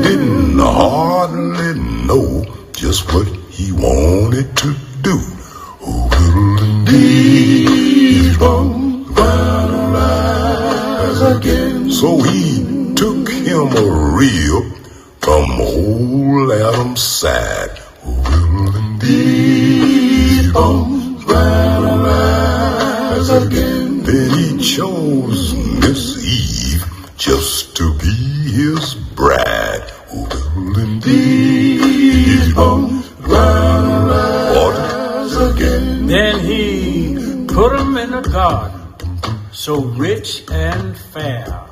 didn't hardly know just what he wanted to do. Oh, will these bones rise again? So he took him a rib from old Adam's side. Oh, will these bones rise again? Then he chose Miss Eve just to be his bride. Oh, will these bones rise again? Then he put him in a garden so rich and fair.